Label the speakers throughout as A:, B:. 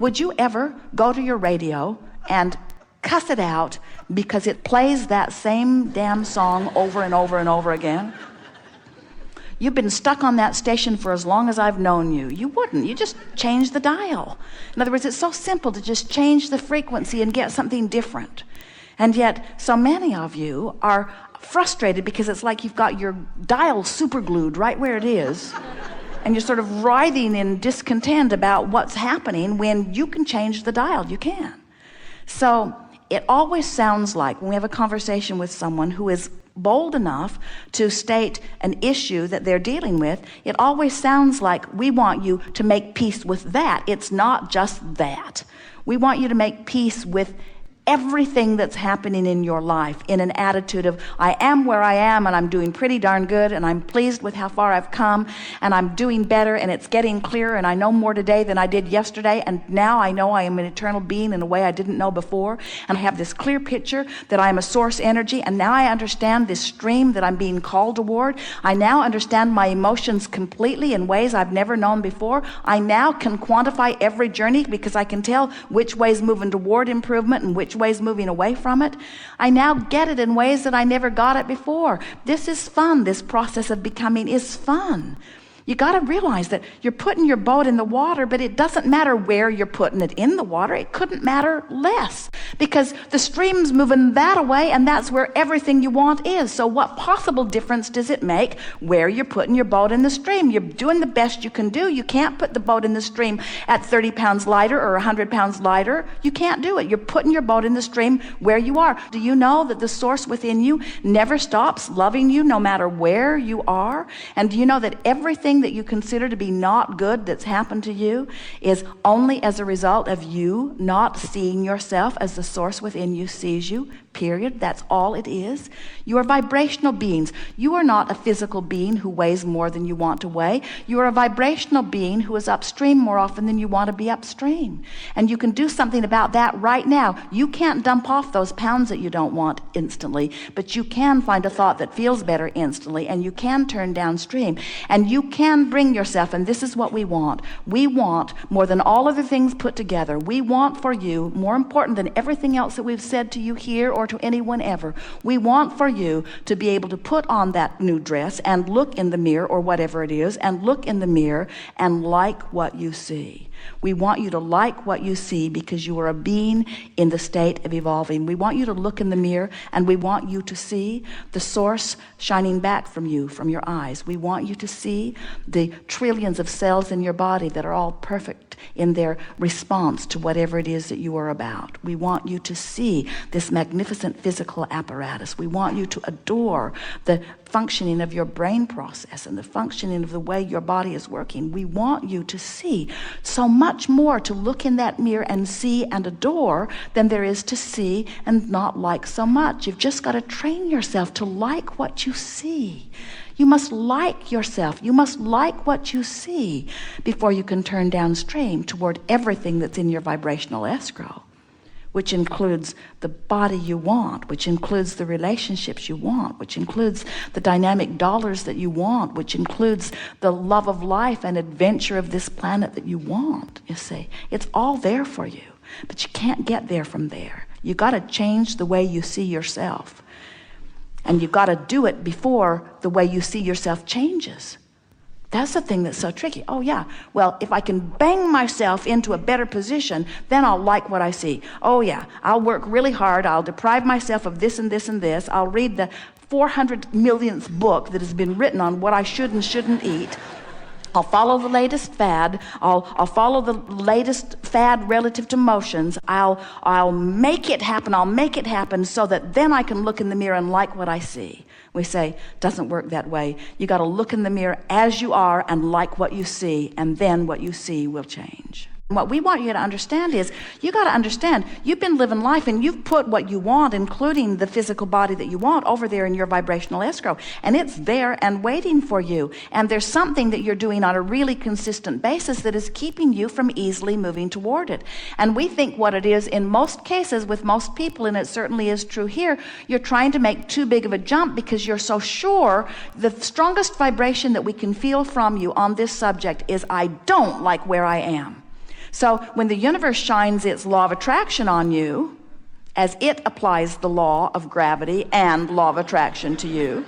A: Would you ever go to your radio and cuss it out because it plays that same damn song over and over and over again? You've been stuck on that station for as long as I've known you. You wouldn't. You just change the dial. In other words, it's so simple to just change the frequency and get something different. And yet, so many of you are frustrated because it's like you've got your dial super glued right where it is. And you're sort of writhing in discontent about what's happening when you can change the dial. You can. So it always sounds like when we have a conversation with someone who is bold enough to state an issue that they're dealing with, it always sounds like we want you to make peace with that. It's not just that. We want you to make peace with everything that's happening in your life in an attitude of, I am where I am and I'm doing pretty darn good and I'm pleased with how far I've come and I'm doing better and it's getting clearer and I know more today than I did yesterday, and now I know I am an eternal being in a way I didn't know before, and I have this clear picture that I am a source energy, and now I understand this stream that I'm being called toward. I now understand my emotions completely in ways I've never known before. I now can quantify every journey because I can tell which way's moving toward improvement and which ways moving away from it. I now get it in ways that I never got it before. This is fun. This process of becoming is fun. You got to realize that you're putting your boat in the water, but it doesn't matter where you're putting it in the water. It couldn't matter less because the stream's moving that away, and that's where everything you want is. So what possible difference does it make where you're putting your boat in the stream? You're doing the best you can do. You can't put the boat in the stream at 30 pounds lighter or 100 pounds lighter. You can't do it. You're putting your boat in the stream where you are. Do you know that the source within you never stops loving you no matter where you are? And do you know that everything that you consider to be not good that's happened to you is only as a result of you not seeing yourself as the source within you sees you, period? That's all it is. You are vibrational beings. You are not a physical being who weighs more than you want to weigh. You are a vibrational being who is upstream more often than you want to be upstream. And you can do something about that right now. You can't dump off those pounds that you don't want instantly, but you can find a thought that feels better instantly, and you can turn downstream, and you can bring yourself, and this is what we want. We want, more than all other things put together, we want for you, more important than everything else that we've said to you here or to anyone ever, we want for you to be able to put on that new dress and look in the mirror or whatever it is, and look in the mirror and like what you see. We want you to like what you see because you are a being in the state of evolving. We want you to look in the mirror and we want you to see the source shining back from you, from your eyes. We want you to see the trillions of cells in your body that are all perfect in their response to whatever it is that you are about. We want you to see this magnificent physical apparatus. We want you to adore the functioning of your brain process and the functioning of the way your body is working. We want you to see so much more to look in that mirror and see and adore than there is to see and not like so much. You've just got to train yourself to like what you see. You must like yourself. You must like what you see before you can turn downstream toward everything that's in your vibrational escrow, which includes the body you want, which includes the relationships you want, which includes the dynamic dollars that you want, which includes the love of life and adventure of this planet that you want, you see. It's all there for you, but you can't get there from there. You got to change the way you see yourself. And you've got to do it before the way you see yourself changes. That's the thing that's so tricky. Oh yeah, well, if I can bang myself into a better position, then I'll like what I see. Oh yeah, I'll work really hard. I'll deprive myself of this and this and this. I'll read the 400 millionth book that has been written on what I should and shouldn't eat. I'll follow the latest fad. I'll follow the latest fad relative to motions. I'll make it happen. I'll make it happen so that then I can look in the mirror and like what I see. We say, doesn't work that way. You got to look in the mirror as you are and like what you see, and then what you see will change. What we want you to understand is, you got to understand, you've been living life and you've put what you want, including the physical body that you want, over there in your vibrational escrow. And it's there and waiting for you. And there's something that you're doing on a really consistent basis that is keeping you from easily moving toward it. And we think what it is in most cases with most people, and it certainly is true here, you're trying to make too big of a jump because you're so sure. The strongest vibration that we can feel from you on this subject is, I don't like where I am. So when the universe shines its law of attraction on you, as it applies the law of gravity and law of attraction to you,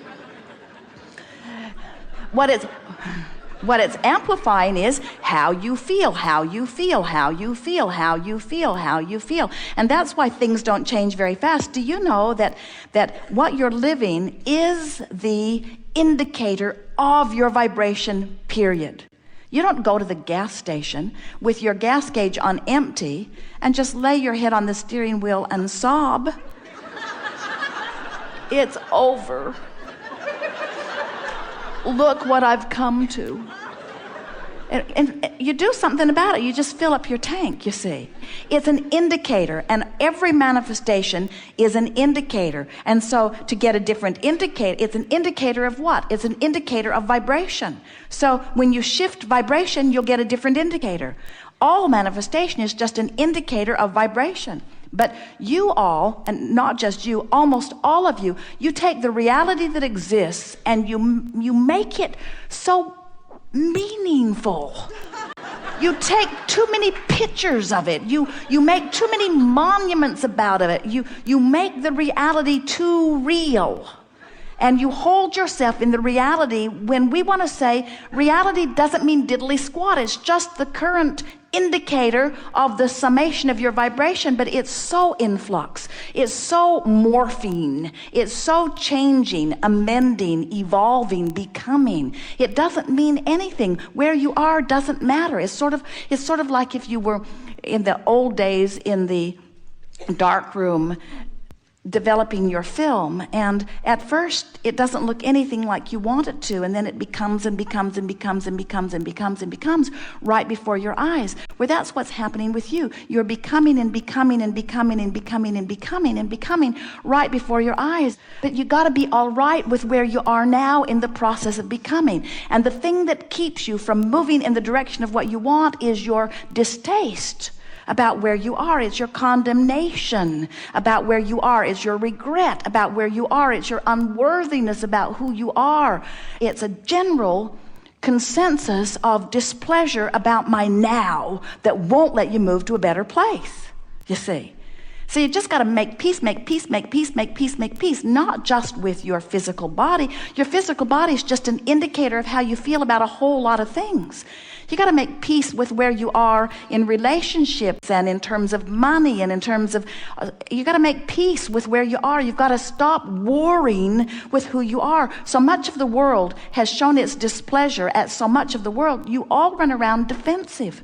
A: what it's amplifying is how you feel, how you feel, how you feel, how you feel, how you feel. And that's why things don't change very fast. Do you know that what you're living is the indicator of your vibration, period? You don't go to the gas station with your gas gauge on empty and just lay your head on the steering wheel and sob. It's over. Look what I've come to. And you do something about it. You just fill up your tank, you see. It's an indicator, and every manifestation is an indicator. And so to get a different indicator, it's an indicator of what? It's an indicator of vibration. So when you shift vibration, you'll get a different indicator. All manifestation is just an indicator of vibration. But you all, and not just you, almost all of you, you take the reality that exists and you make it so meaningful. You take too many pictures of it. You make too many monuments about it. You make the reality too real. And you hold yourself in the reality when we want to say reality doesn't mean diddly squat. It's just the current indicator of the summation of your vibration, but it's so in flux. It's so morphing. It's so changing, amending, evolving, becoming. It doesn't mean anything. Where you are doesn't matter. It's sort of like if you were in the old days in the dark room developing your film, and at first it doesn't look anything like you want it to, and then it becomes and becomes and becomes and becomes and becomes and becomes right before your eyes. Well, that's what's happening with you. You're becoming and becoming and becoming and becoming and becoming and becoming right before your eyes. But you got to be all right with where you are now in the process of becoming. And the thing that keeps you from moving in the direction of what you want is your distaste about where you are. It's your condemnation about where you are. It's your regret about where you are. It's your unworthiness about who you are. It's a general consensus of displeasure about my now that won't let you move to a better place, you see. So you just got to make peace, make peace, make peace, make peace, make peace, not just with your physical body. Your physical body is just an indicator of how you feel about a whole lot of things. You got to make peace with where you are in relationships and in terms of money and in terms of, you got to make peace with where you are. You've got to stop warring with who you are. So much of the world has shown its displeasure at so much of the world. You all run around defensive.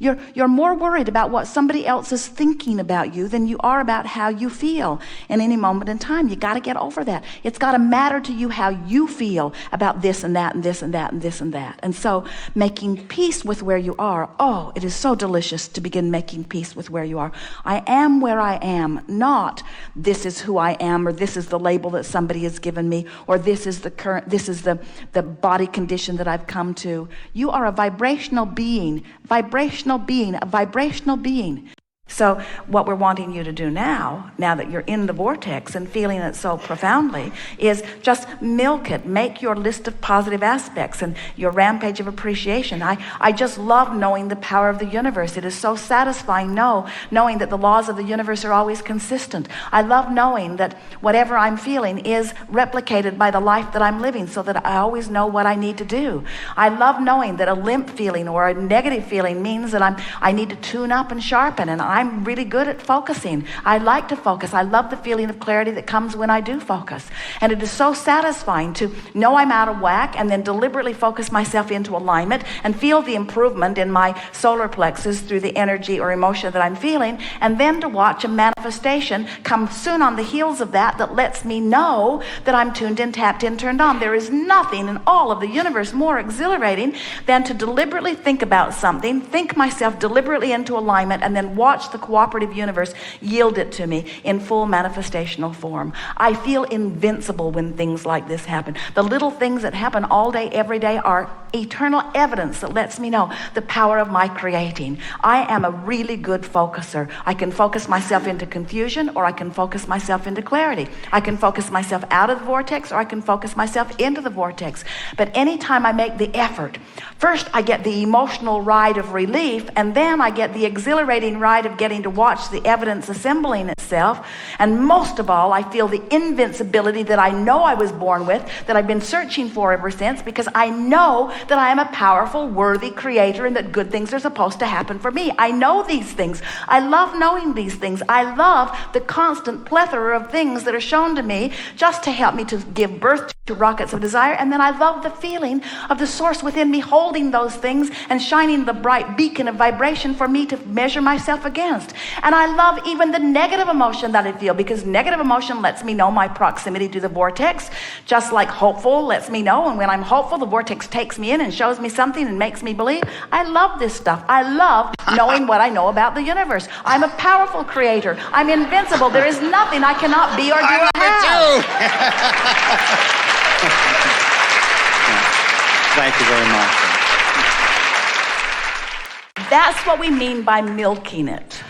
A: You're more worried about what somebody else is thinking about you than you are about how you feel in any moment in time. You got to get over that. It's got to matter to you how you feel about this and that and this and that and this and that. And so making peace with where you are, oh, it is so delicious to begin making peace with where you are. I am where I am, not this is who I am, or this is the label that somebody has given me, or this is the body condition that I've come to. You are a vibrational being, a vibrational being. So what we're wanting you to do now that you're in the vortex and feeling it so profoundly, is just milk it. Make your list of positive aspects and your rampage of appreciation. I just love knowing the power of the universe. It is so satisfying knowing that the laws of the universe are always consistent. I love knowing that whatever I'm feeling is replicated by the life that I'm living, so that I always know what I need to do. I love knowing that a limp feeling or a negative feeling means that I need to tune up and sharpen, and I'm really good at focusing. I like to focus. I love the feeling of clarity that comes when I do focus. And it is so satisfying to know I'm out of whack and then deliberately focus myself into alignment and feel the improvement in my solar plexus through the energy or emotion that I'm feeling, and then to watch a manifestation come soon on the heels of that lets me know that I'm tuned in, tapped in, turned on. There is nothing in all of the universe more exhilarating than to deliberately think about something, think myself deliberately into alignment, and then watch watch the cooperative universe yield it to me in full manifestational form. I feel invincible when things like this happen. The little things that happen all day, every day are eternal evidence that lets me know the power of my creating. I am a really good focuser. I can focus myself into confusion, or I can focus myself into clarity. I can focus myself out of the vortex, or I can focus myself into the vortex. But anytime I make the effort, first I get the emotional ride of relief, and then I get the exhilarating ride of getting to watch the evidence assembling itself. And most of all, I feel the invincibility that I know I was born with, that I've been searching for ever since, because I know that I am a powerful, worthy creator, and that good things are supposed to happen for me. I know these things. I love knowing these things. I love the constant plethora of things that are shown to me just to help me to give birth to rockets of desire. And then I love the feeling of the source within me holding those things and shining the bright beacon of vibration for me to measure myself against. And I love even the negative emotion that I feel, because negative emotion lets me know my proximity to the vortex, just like hopeful lets me know. And when I'm hopeful, the vortex takes me in and shows me something and makes me believe. I love this stuff. I love knowing what I know about the universe. I'm a powerful creator. I'm invincible. There is nothing I cannot be or do or have.
B: Thank you very much.
A: That's what we mean by milking it.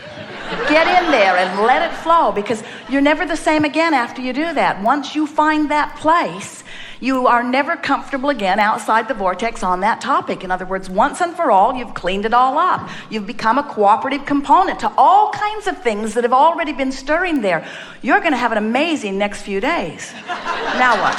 A: Get in there and let it flow, because you're never the same again after you do that. Once you find that place, you are never comfortable again outside the vortex on that topic. In other words, once and for all, you've cleaned it all up. You've become a cooperative component to all kinds of things that have already been stirring there. You're going to have an amazing next few days. Now what?